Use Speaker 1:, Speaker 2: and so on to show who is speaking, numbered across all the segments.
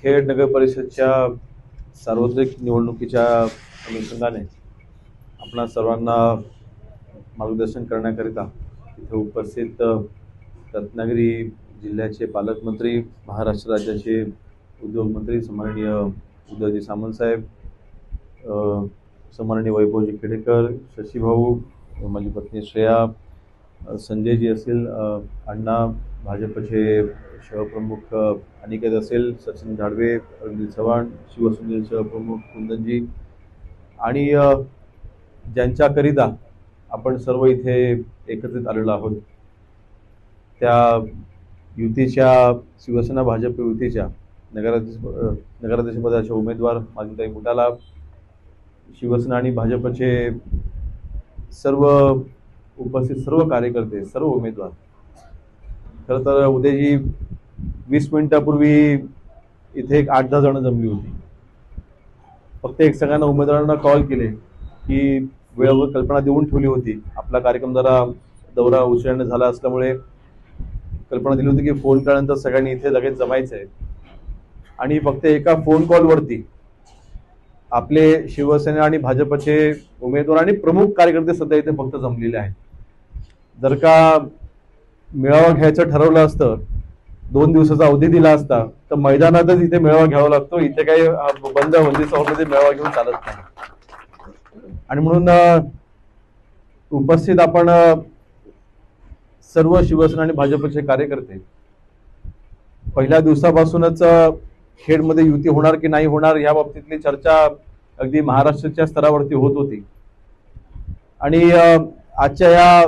Speaker 1: खेड नगर परिषदच्या सार्वत्रिक निवडणुकीच्या अनुषंगाने आपणा सर्वांना मार्गदर्शन करण्याकरिता इथे उपस्थित रत्नागिरी जिल्ह्याचे पालकमंत्री, महाराष्ट्र राज्याचे उद्योगमंत्री सन्माननीय उदयजी सामंत साहेब, सन्माननीय वैभवजी खेडेकर, शशीभाऊ, माझी पत्नी श्रेया, संजयजी असेल, अण्णा, भाजपचे शहप्रमुख अनिकेत असेल, सचिन झाडवे, अरविंद चव्हाण, शिवसेनेचे शहप्रमुख कुंदनजी आणि ज्यांच्याकरिता आपण सर्व इथे एकत्रित आलेलो आहोत त्या युतीच्या शिवसेना भाजप युतीच्या नगराध्यक्षपदाचे उमेदवार माधुताई मुटाला, शिवसेना आणि भाजपचे सर्व उपस्थित सर्व कार्यकर्ते, सर्व उमेदवार, खरं तर उद्याजी 20 मिनिटापूर्वी इथे एक 8-10 जण जमली होती. फक्त एक सगळ्यांना उमेदवारांना कॉल केले की वेळेवर कल्पना देऊन ठेवली होती. आपला कार्यक्रम जरा दौरा उशिराने झाला असल्यामुळे कल्पना दिली होती की फोन केल्यानंतर सगळ्यांनी इथे लगेच जमायचं आहे आणि फक्त एका फोन कॉलवरती आपले शिवसेना आणि भाजपचे उमेदवार आणि प्रमुख कार्यकर्ते सध्या इथे फक्त जमलेले आहेत. जर का मेळावा घ्यायचं ठरवलं असतं, 2 दिवसाचा अवधी दिला असता तर मैदानातच इथे मेळावा घ्यावा लागतो. इथे काही बंद बंदिस्त हॉलमध्ये मेळावा घेऊन चालत नाही. आणि म्हणून उपस्थित आपण सर्व शिवसेना आणि भाजपचे कार्यकर्ते पहिल्या दिवसापासूनच खेडमध्ये युती होणार की नाही होणार या बाबतीतली चर्चा अगदी महाराष्ट्राच्या स्तरावरती होत होती. आणि आजच्या या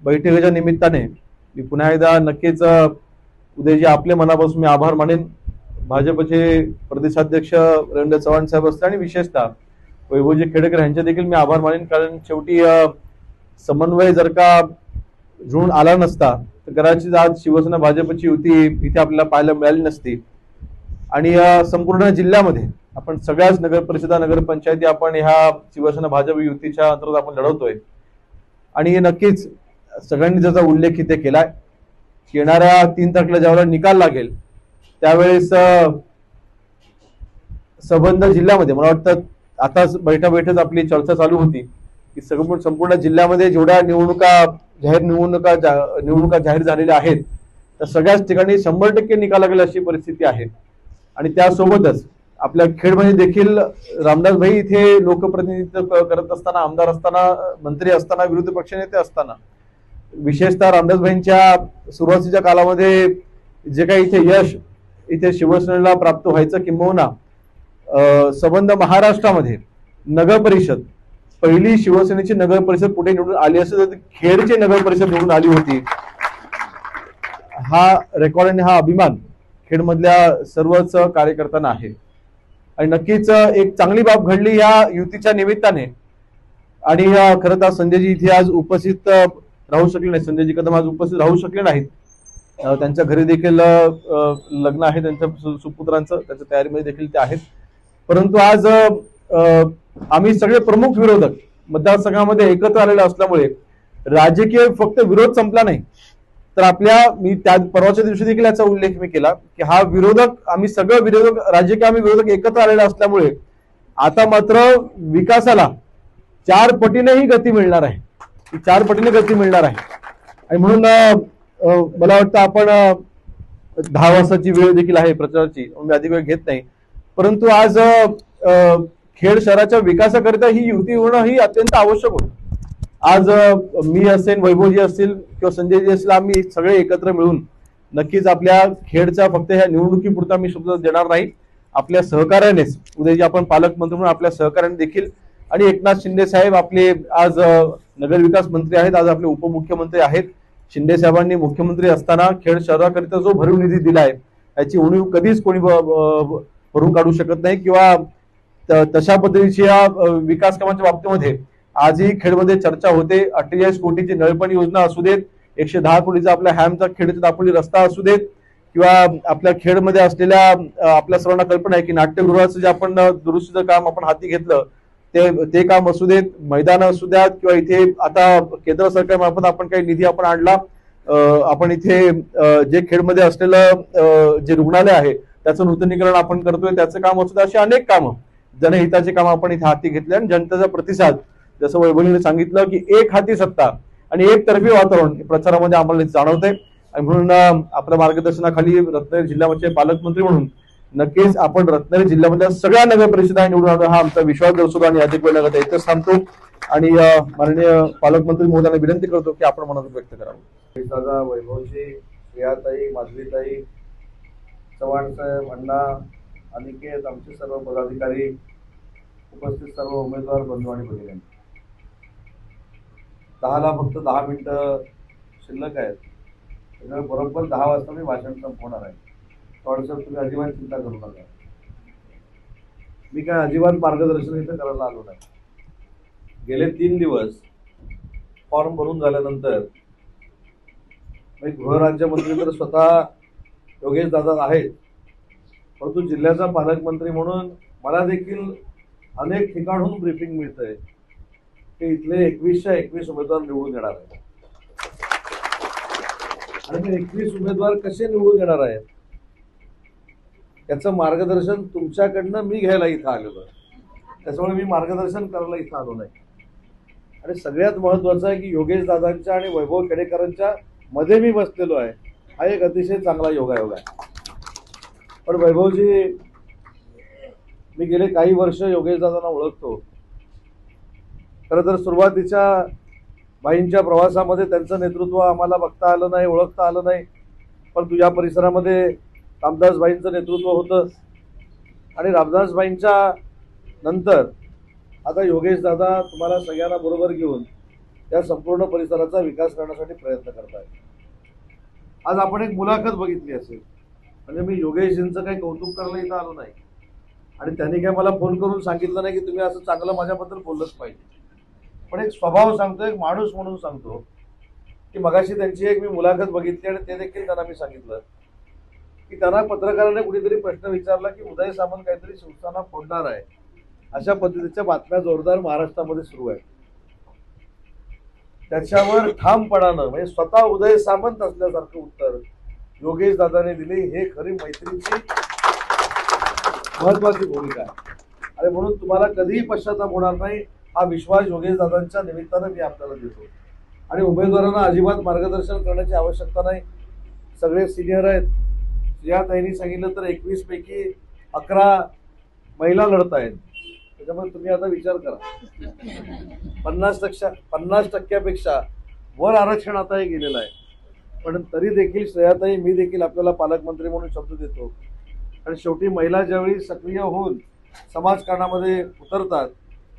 Speaker 1: बैठकीच्या निमित्ताने मी पुन्हा एकदा नक्कीच उदयजी आपले मनापासून मी आभार मानेन. भाजपचे प्रदेशाध्यक्ष रवींद्र चव्हाण साहेब असतील आणि विशेषतः वैभवजी खेडेकर यांचे देखील मी आभार मानेन, कारण शेवटी समन्वय जर का जुळून आला नसता तर कदाचित आज शिवसेना भाजपची युती इथे आपल्याला पाहायला मिळाली नसती. आणि संपूर्ण जिल्ह्यामध्ये आपण सगळ्याच नगर परिषदा, नगरपंचायती आपण ह्या शिवसेना भाजप युतीच्या अंतर्गत आपण लढवतोय. आणि नक्कीच सगळ्यांनी ज्याचा उल्लेख इथे केलाय, येणाऱ्या 3 तारखेला ज्यावेळेला निकाल लागेल त्यावेळेस संबंध जिल्ह्यामध्ये मला वाटतं आताच बैठक आपली चर्चा चालू होती की संपूर्ण जिल्ह्यामध्ये जेवढ्या निवडणुका जाहीर झालेल्या आहेत त्या सगळ्याच ठिकाणी 100% निकाल लागेल अशी परिस्थिती आहे. आणि त्यासोबतच आपल्या खेडमध्ये देखील रामदास भाई इथे लोकप्रतिनिधित्व करत असताना, आमदार असताना, मंत्री असताना, विरोधी पक्षनेते असताना, विशेषतः रामदास भाईंच्या सुरुवातीच्या काळामध्ये जे काही इथे यश इथे शिवसेनेला प्राप्त व्हायचं, किंबहुना संबंध महाराष्ट्रामध्ये नगर परिषद पहिली शिवसेनेची नगर परिषद कुठे निवडून आली असेल तर खेडची नगर परिषद निवडून आली होती. हा रेकॉर्ड आणि हा अभिमान खेडमधल्या सर्वच कार्यकर्त्यांना आहे. आणि नक्कीच एक चांगली बाब घडली या युतीच्या निमित्ताने. आणि खरं तर संजयजी इथे आज उपस्थित राहू शकले नाही, संजयजी कदम आज उपस्थित राहू शकले नाहीत. त्यांच्या घरी देखील लग्न आहे त्यांच्या सुपुत्रांचं, त्याच्या तयारीमध्ये देखील ते आहेत. परंतु आज आम्ही सगळे प्रमुख विरोधक मतदारसंघामध्ये एकत्र आलेले असल्यामुळे राजकीय फक्त विरोध संपला नाही तर मी त्या परवाच्या दिवशी देखील याचा उल्लेख मी केला की हा विरोधक, आम्ही सगळे विरोधक, राजकीय आम्ही विरोधक एकत्र आलेले असल्यामुळे आता मात्र विकासाला 4 पटीनेही गती मिळणार आहे, 4 पटीने गती मिळणार आहे. आणि म्हणून मला वाटतं आपण 10 वाजताची वेळ देखील आहे प्रचाराची, मी अधिक वेळ घेत नाही. परंतु आज खेड शहराच्या विकासाकरिता ही युती होणं ही अत्यंत आवश्यक होतं. आज मी असेल, वैभवजी असतील किंवा संजयजी असतील, आम्ही सगळे एकत्र मिळून नक्कीच आपल्या खेडच्या फक्त ह्या निवडणुकीपुरता मी शब्द देणार नाही, आपल्या सहकार्यानेच उद्याजी आपण पालकमंत्री म्हणून आपल्या सहकार्याने देखील, आणि एकनाथ शिंदे साहेब आपले आज नगरविकास मंत्री आहेत, आज आपले उपमुख्यमंत्री आहेत. शिंदे साहेबांनी मुख्यमंत्री असताना खेड शहराकरिता जो भरीव निधी दिलाय याची उणीव कधीच कोणी भरून काढू शकत नाही. किंवा तशा पद्धतीच्या विकास कामाच्या बाबतीमध्ये आजही खेडमध्ये चर्चा होते. 48 कोटीची नळपाणी योजना असू देत, 110 कोटीचा आपल्या हॅमचा खेडचा दापोली रस्ता असू देत, किंवा आपल्या खेडमध्ये असलेल्या आपल्या सर्वांना कल्पना आहे की नाट्यगृहाचं जे आपण दुरुस्तीचं काम आपण हाती घेतलं ते काम असू देत, मैदान असू द्यात, किंवा इथे आता केंद्र सरकारमार्फत आपण काही निधी आपण आणला, आपण इथे जे खेडमध्ये असलेलं जे रुग्णालय आहे त्याचं नूतनीकरण आपण करतोय, त्याचं काम असू अशी अनेक कामं, जनहिताचे काम आपण इथे हाती घेतले आणि जनतेचा प्रतिसाद, जसं वैभवजीने सांगितलं की एक हाती सत्ता आणि एकतर्फी वातावरण प्रचारामध्ये आम्हाला जाणवतंय. आणि म्हणून आपल्या मार्गदर्शनाखाली रत्नागिरी जिल्ह्याचे पालकमंत्री म्हणून नक्कीच आपण रत्नागिरी जिल्ह्यामधल्या सगळ्या नगर परिषदा निवडून आणू हा आमचा विश्वास दर्शवतो आणि अधिक वेळ लागत इथंच थांबतो आणि माननीय पालकमंत्री महोदयांना विनंती करतो की आपण मनात व्यक्त करावं.
Speaker 2: दादा, वैभवजी, प्रियाताई, माधवीताई, चव्हाण साहेब, अण्णा, अनिकेत, आमचे सर्व पदाधिकारी, उपस्थित सर्व उमेदवार बंधू आणि भगिनी, 10ला फक्त 10 मिनिटं शिल्लक आहेत. त्यामुळे बरोबर 10 वाजता मी भाषण संपवणार आहे. थोडंसं तुम्ही अजिबात चिंता करू नका. मी काय अजिबात मार्गदर्शन इथं करायला आलो नाही. गेले 3 दिवस फॉर्म भरून झाल्यानंतर गृहराज्यमंत्री तर स्वतः योगेश दादा आहेत, परंतु जिल्ह्याचा पालकमंत्री म्हणून मला देखील अनेक ठिकाणहून ब्रीफिंग मिळतंय की इथले 21च्या 21 उमेदवार निवडून येणार आहेत. आणि ते 21 उमेदवार कसे निवडून येणार आहेत याचं मार्गदर्शन तुमच्याकडनं मी घ्यायला इथं आलेलो आहे. त्याच्यामुळे मी मार्गदर्शन करायला इथं आलो नाही. आणि सगळ्यात महत्वाचं आहे की योगेश दादांच्या आणि वैभव खेडेकरांच्या मध्ये मी बसलेलो आहे, हा एक अतिशय चांगला योगायोग आहे. पण वैभवजी, मी गेले काही वर्ष योगेश दादांना ओळखतो. खरं तर सुरुवातीच्या बाईंच्या प्रवासामध्ये त्यांचं नेतृत्व आम्हाला बघता आलं नाही, ओळखता आलं नाही, परंतु या परिसरामध्ये रामदासबाईंचं नेतृत्व होतं. आणि रामदासबाईंच्या नंतर आता योगेश दादा तुम्हाला सगळ्यांना बरोबर घेऊन या संपूर्ण परिसराचा विकास करण्यासाठी प्रयत्न करतायत. आज आपण एक मुलाखत बघितली असेल, म्हणजे मी योगेशजींचं काही कौतुक करायला इथं आलो नाही आणि त्यांनी काय मला फोन करून सांगितलं नाही की तुम्ही असं चांगलं माझ्याबद्दल बोललंच पाहिजे. पण एक स्वभाव सांगतो, एक माणूस म्हणून सांगतो की मगाशी त्यांची एक मी मुलाखत बघितली आणि ते देखील त्यांना मी सांगितलं की त्यांना पत्रकाराने कुठेतरी प्रश्न विचारला की उदय सामंत काहीतरी शिवसेना फोडणार आहे, अशा पद्धतीच्या बातम्या जोरदार महाराष्ट्रामध्ये सुरू आहेत. त्याच्यावर ठामपणानं म्हणजे स्वतः उदय सामंत असल्यासारखं उत्तर योगेश दादाने दिले. हे खरी मैत्रीची महत्वाची भूमिका आहे. आणि म्हणून तुम्हाला कधीही पश्चाताप होणार नाही, हा विश्वास योगेश दादांच्या निमित्तानं मी आपल्याला देतो. आणि उमेदवारांना अजिबात मार्गदर्शन करण्याची आवश्यकता नाही, सगळे सिनियर आहेत. प्रियाताईंनी सांगितलं तर 21 पैकी 11 महिला लढत आहेत. त्याच्यामुळे तुम्ही आता विचार करा, 50% वर आरक्षण आता हे गेलेलं आहे. पण तरी देखील श्रेयाताई, मी देखील आपल्याला पालकमंत्री म्हणून शब्द देतो. आणि शेवटी महिला ज्यावेळी सक्रिय होऊन समाजकारणामध्ये उतरतात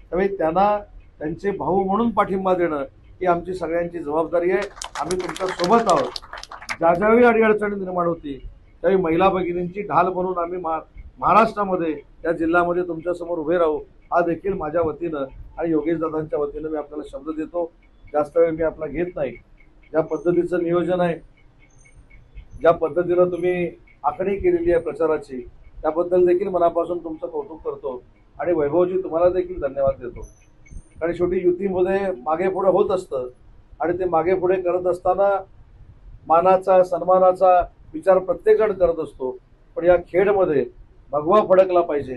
Speaker 2: त्यावेळी त्यांना त्यांचे भाऊ म्हणून पाठिंबा देणं ही आमची सगळ्यांची जबाबदारी आहे. आम्ही तुमच्या सोबत आहोत. ज्या ज्यावेळी अडीअडचणी निर्माण होती त्यावेळी महिला भगिनींची ढाल बनून आम्ही महाराष्ट्रामध्ये या जिल्ह्यामध्ये तुमच्यासमोर उभे राहू, हा देखील माझ्या वतीनं आणि योगेश दादांच्या वतीनं मी आपल्याला शब्द देतो. जास्त वेळ मी आपला घेत नाही. ज्या पद्धतीचं नियोजन आहे, ज्या पद्धतीनं तुम्ही आखणी केलेली आहे प्रचाराची, त्याबद्दल देखील मनापासून तुमचं कौतुक करतो. आणि वैभवजी, तुम्हाला देखील धन्यवाद देतो. कारण शेवटी युतीमध्ये मागे पुढे होत असतं आणि ते मागे पुढे करत असताना मानाचा सन्मानाचा विचार प्रत्येकजण करत असतो. पण या खेडमध्ये भगवा फडकला पाहिजे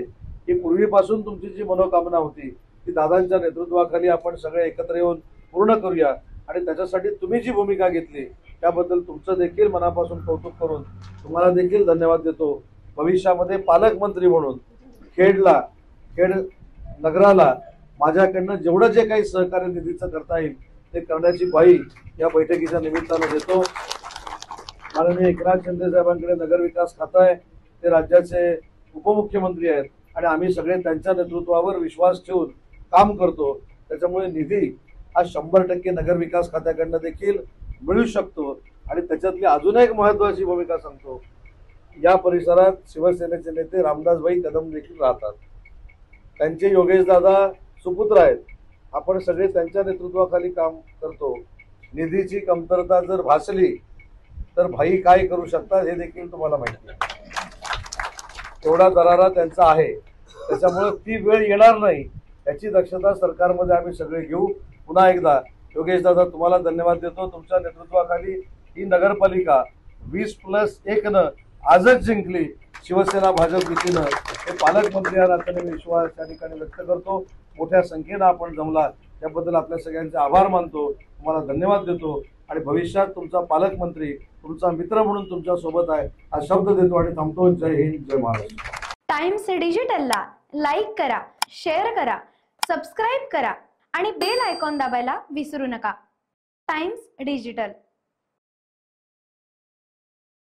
Speaker 2: ही पूर्वीपासून तुमची जी मनोकामना होती ती दादांच्या नेतृत्वाखाली आपण सगळे एकत्र येऊन पूर्ण करूया. आणि त्याच्यासाठी तुम्ही जी भूमिका घेतली त्याबद्दल तुमचं देखील मनापासून कौतुक करून तुम्हाला देखील धन्यवाद देतो. भविष्यामध्ये पालकमंत्री म्हणून खेड नगराला माझ्याकडनं जेवढं जे काही सहकार्य निधीचं करता येईल ते करण्याची ग्वाही या बैठकीच्या निमित्तानं देतो. माननीय एकनाथ शिंदे साहेबांकडे नगर विकास खातं आहे, ते राज्याचे उपमुख्यमंत्री आहेत आणि आम्ही सगळे त्यांच्या नेतृत्वावर विश्वास ठेवून काम करतो. त्याच्यामुळे निधी हा 100% नगर विकास खात्याकडनं देखील मिळू शकतो. आणि त्याच्यातली अजून एक महत्वाची भूमिका सांगतो, या परिसरात शिवसेनेचे नेते रामदासबाई कदम देखील राहतात. त्यांचे योगेश दादा सुपुत्र आहेत. आपण सगळे त्यांच्या नेतृत्वाखाली काम करतो. निधीची कमतरता जर भासली तर भाई काय करू शकतात हे देखील तुम्हाला माहिती आहे. तेवढा दरारा त्यांचा आहे. त्याच्यामुळे ती वेळ येणार नाही याची दक्षता सरकारमध्ये आम्ही सगळे घेऊ. पुन्हा एकदा योगेश दादा तुम्हाला धन्यवाद देतो. तुमच्या नेतृत्वाखाली ही नगरपालिका 20+1 न आजच जिंकली शिवसेना भाजप युतीनं, हे पालकमंत्री या नात्याने मी विश्वास त्या ठिकाणी व्यक्त करतो. मोठ्या संख्येनं आपण जमला त्याबद्दल आपल्या सगळ्यांचे आभार मानतो, तुम्हाला धन्यवाद देतो आणि भविष्यात तुमचा पालकमंत्री तुमचा मित्र म्हणून तुमच्या सोबत आहे हा शब्द देतो आणि थांबतो. जय हिंद, जय महाराष्ट्र.
Speaker 3: टाइम्स डिजिटलला लाईक करा, शेअर करा, सबस्क्राईब करा आणि बेल आयकॉन दाबायला विसरू नका. Times digital.